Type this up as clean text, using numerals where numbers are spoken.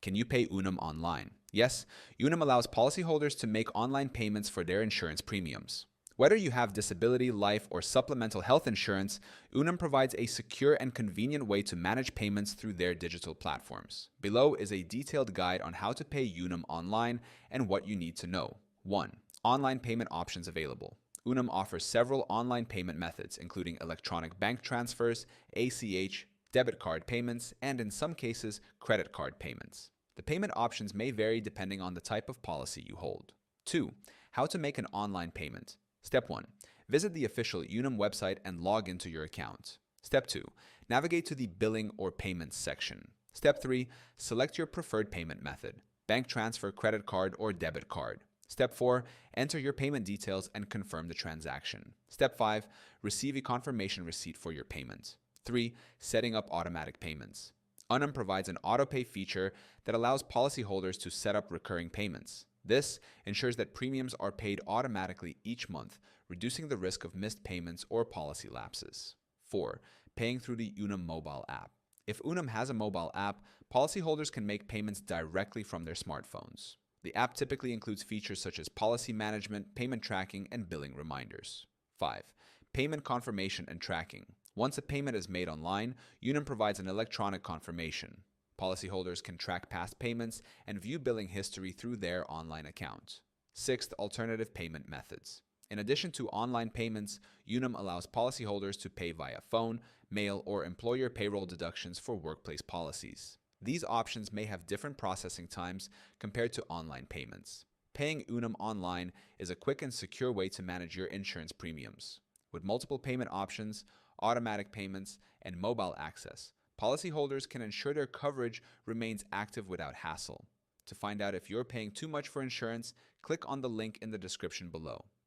Can you pay Unum online? Yes, Unum allows policyholders to make online payments for their insurance premiums. Whether you have disability, life, or supplemental health insurance, Unum provides a secure and convenient way to manage payments through their digital platforms. Below is a detailed guide on how to pay Unum online and what you need to know. 1. Online payment options available. Unum offers several online payment methods, including electronic bank transfers, ACH, debit card payments, and in some cases, credit card payments. The payment options may vary depending on the type of policy you hold. 2. How to make an online payment. Step 1. Visit the official Unum website and log into your account. Step 2. Navigate to the Billing or Payments section. Step 3. Select your preferred payment method: bank transfer, credit card, or debit card. Step 4. Enter your payment details and confirm the transaction. Step 5. Receive a confirmation receipt for your payment. 3. Setting up automatic payments. Unum provides an autopay feature that allows policyholders to set up recurring payments. This ensures that premiums are paid automatically each month, reducing the risk of missed payments or policy lapses. 4. Paying through the Unum mobile app. If Unum has a mobile app, policyholders can make payments directly from their smartphones. The app typically includes features such as policy management, payment tracking, and billing reminders. 5. Payment confirmation and tracking. Once a payment is made online, Unum provides an electronic confirmation. Policyholders can track past payments and view billing history through their online account. 6th, alternative payment methods. In addition to online payments, Unum allows policyholders to pay via phone, mail, or employer payroll deductions for workplace policies. These options may have different processing times compared to online payments. Paying Unum online is a quick and secure way to manage your insurance premiums. With multiple payment options, automatic payments, and mobile access, policyholders can ensure their coverage remains active without hassle. To find out if you're paying too much for insurance, click on the link in the description below.